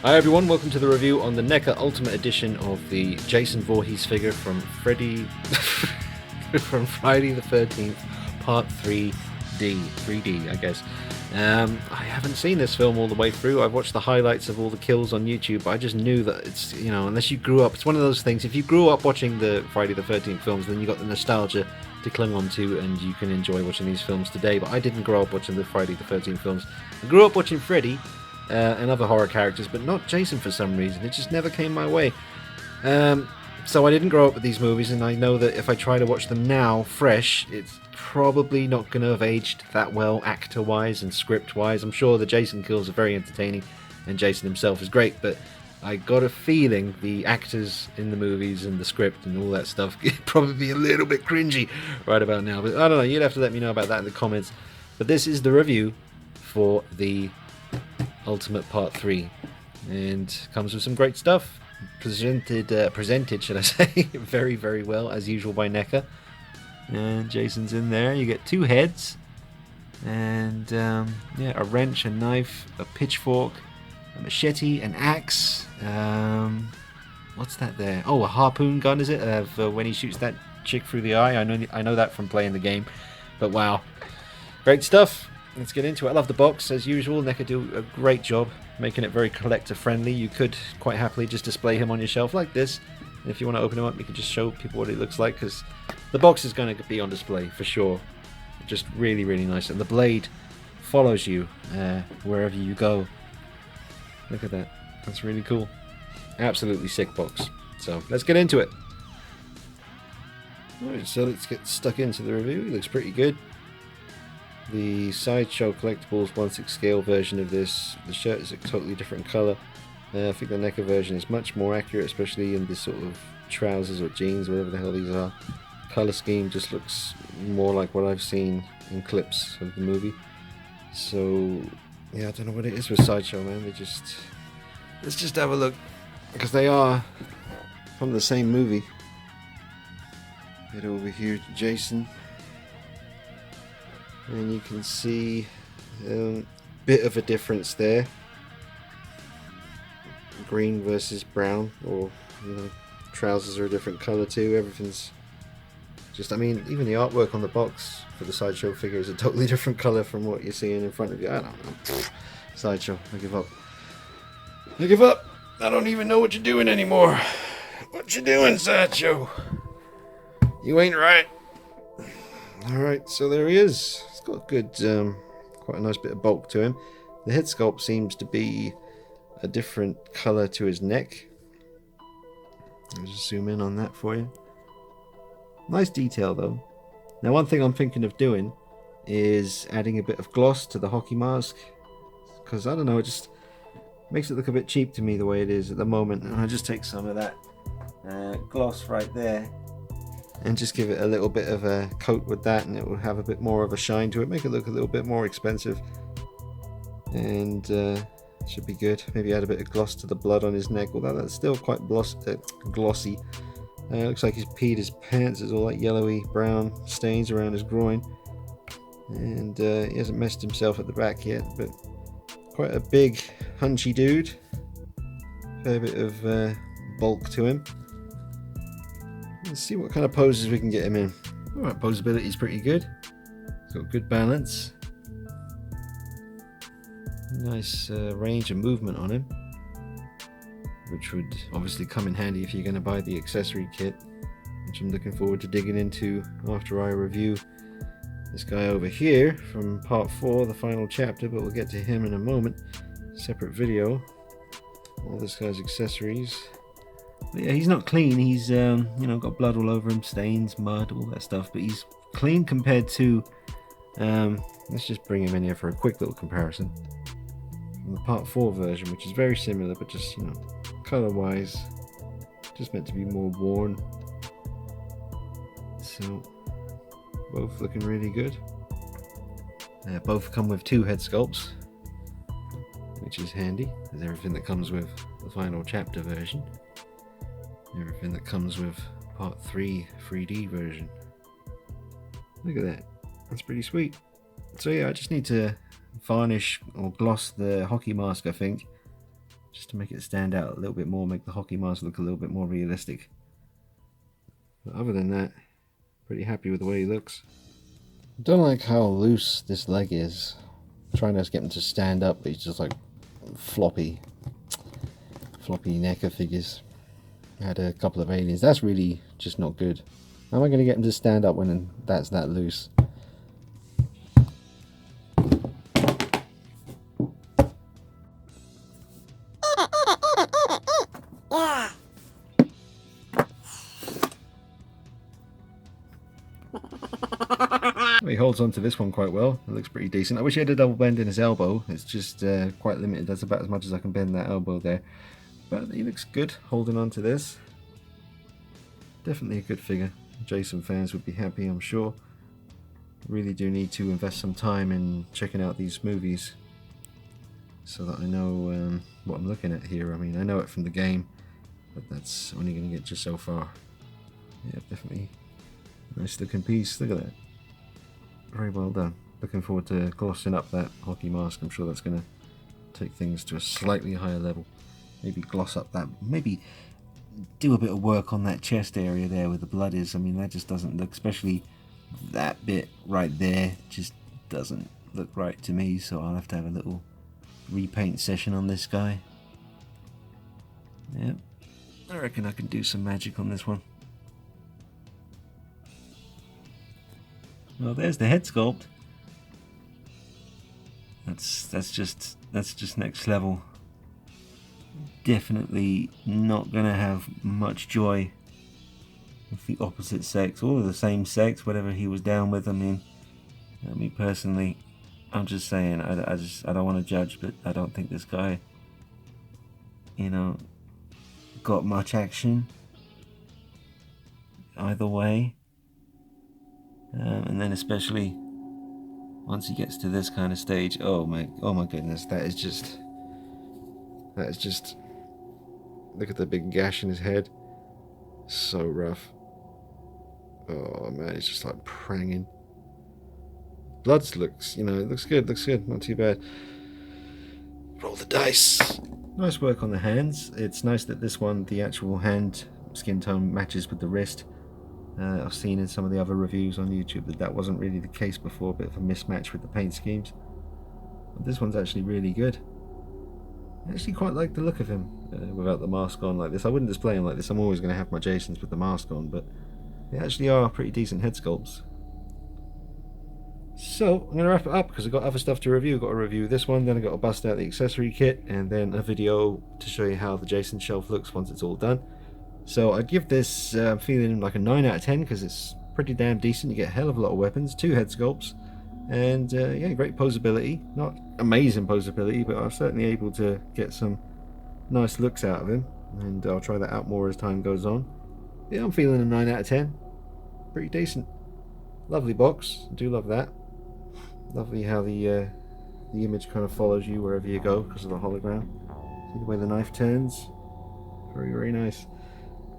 Hi everyone, welcome to the review on the Neca Ultimate Edition of the Jason Voorhees figure from from Friday the 13th, Part 3D, I guess. I haven't seen this film all the way through. I've watched the highlights of all the kills on YouTube, but I just knew that it's, unless you grew up, it's one of those things, if you grew up watching the Friday the 13th films, then you got the nostalgia to cling on to, and you can enjoy watching these films today. But I didn't grow up watching the Friday the 13th films. I grew up watching Freddy, and other horror characters, but not Jason for some reason. It just never came my way. So I didn't grow up with these movies, and I know that if I try to watch them now, fresh, it's probably not going to have aged that well actor-wise and script-wise. I'm sure the Jason kills are very entertaining, and Jason himself is great, but I got a feeling the actors in the movies and the script and all that stuff probably be a little bit cringy right about now. But I don't know, you'd have to let me know about that in the comments. But this is the review for the Ultimate Part 3, and comes with some great stuff. Presented, should I say, very, very well, as usual, by Neca. And Jason's in there. You get two heads, and a wrench, a knife, a pitchfork, a machete, an axe. What's that there? Oh, a harpoon gun, is it? For when he shoots that chick through the eye. I know that from playing the game. But wow, great stuff. Let's get into it. I love the box, as usual. Neca do a great job making it very collector friendly. You could quite happily just display him on your shelf like this. And if you want to open him up, you can just show people what it looks like, because the box is going to be on display for sure. Just really, really nice. And the blade follows you wherever you go. Look at that. That's really cool. Absolutely sick box. So let's get into it. Alright, so let's get stuck into the review. It looks pretty good. The Sideshow Collectibles 1/6 scale version of this, the shirt is a totally different colour. I think the Neca version is much more accurate, especially in this sort of trousers or jeans, whatever the hell these are. Colour scheme just looks more like what I've seen in clips of the movie. So, yeah, I don't know what it is with Sideshow, man. Let's just have a look, because they are from the same movie. Head over here to Jason. And you can see a bit of a difference there. Green versus brown, or trousers are a different colour too. Everything's just, even the artwork on the box for the Sideshow figure is a totally different colour from what you're seeing in front of you. I don't know. Sideshow, I give up. I give up. I don't even know what you're doing anymore. What you doing, Sideshow? You ain't right. Alright, so there he is. He's got good, quite a nice bit of bulk to him. The head sculpt seems to be a different colour to his neck. I'll just zoom in on that for you. Nice detail though. Now, one thing I'm thinking of doing is adding a bit of gloss to the hockey mask, because I don't know, it just makes it look a bit cheap to me the way it is at the moment. And I'll just take some of that gloss right there and just give it a little bit of a coat with that, and it will have a bit more of a shine to it, make it look a little bit more expensive, and should be good. Maybe add a bit of gloss to the blood on his neck, although that's still quite glossy. Looks like he's peed his pants. There's all that yellowy brown stains around his groin, and he hasn't messed himself at the back yet, but quite a big hunchy dude. Fair bit of bulk to him. Let's see what kind of poses we can get him in. Alright, Poseability is pretty good. He's got good balance. Nice range of movement on him, which would obviously come in handy if you're going to buy the accessory kit, which I'm looking forward to digging into after I review this guy over here from part 4, the final chapter, but we'll get to him in a moment. Separate video. All this guy's accessories. But yeah, he's not clean. He's got blood all over him, stains, mud, all that stuff, but he's clean compared to let's just bring him in here for a quick little comparison from the part 4 version, which is very similar, but just color wise just meant to be more worn. So both looking really good. Both come with 2 head sculpts, which is handy, as everything that comes with the final chapter version, everything that comes with part 3 3D version. Look at that, that's pretty sweet. So yeah, I just need to varnish or gloss the hockey mask, I think, just to make it stand out a little bit more, make the hockey mask look a little bit more realistic. But other than that, pretty happy with the way he looks. I don't like how loose this leg is. I'm trying to get him to stand up, but he's just like floppy Neca figures. I had a couple of aliens. That's really just not good. How am I going to get him to stand up when that's that loose? He holds on to this one quite well. It looks pretty decent. I wish he had a double bend in his elbow. It's just quite limited. That's about as much as I can bend that elbow there. But he looks good holding on to this. Definitely a good figure. Jason fans would be happy, I'm sure. Really do need to invest some time in checking out these movies so that I know what I'm looking at here. I mean, I know it from the game, but that's only going to get just so far. Yeah, definitely nice looking piece. Look at that. Very well done. Looking forward to glossing up that hockey mask. I'm sure that's going to take things to a slightly higher level. Maybe gloss up that, maybe do a bit of work on that chest area there where the blood is. I mean, that just doesn't look, especially that bit right there, just doesn't look right to me. So I'll have to have a little repaint session on this guy. Yeah, I reckon I can do some magic on this one. Well, there's the head sculpt. That's just next level. Definitely not gonna have much joy with the opposite sex or the same sex, whatever he was down with. I mean, me personally, I'm just saying, I don't want to judge, but I don't think this guy, you know, got much action either way. And then especially once he gets to this kind of stage, oh my goodness, that is just, look at the big gash in his head, so rough. Oh man, it's just like pranging. Bloods looks, you know, it looks good, not too bad. Roll the dice. Nice work on the hands. It's nice that this one, the actual hand skin tone matches with the wrist. I've seen in some of the other reviews on YouTube that wasn't really the case before, a bit of a mismatch with the paint schemes. But this one's actually really good. I actually quite like the look of him without the mask on like this. I wouldn't display him like this. I'm always going to have my Jasons with the mask on, but they actually are pretty decent head sculpts. So I'm going to wrap it up because I've got other stuff to review. I've got to review this one, then I've got to bust out the accessory kit, and then a video to show you how the Jason shelf looks once it's all done. So I'd give this feeling like a 9 out of 10 because it's pretty damn decent. You get a hell of a lot of weapons, 2 head sculpts, and yeah, great poseability. Not amazing poseability, but I'm certainly able to get some nice looks out of him, and I'll try that out more as time goes on. Yeah, I'm feeling a 9 out of 10. Pretty decent. Lovely box. I do love that. Lovely how the image kind of follows you wherever you go because of the hologram. See the way the knife turns? Very, very nice.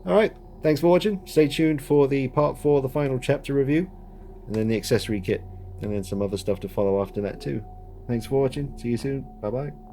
Alright, thanks for watching. Stay tuned for the part 4, the final chapter review, and then the accessory kit, and then some other stuff to follow after that too. Thanks for watching. See you soon. Bye bye.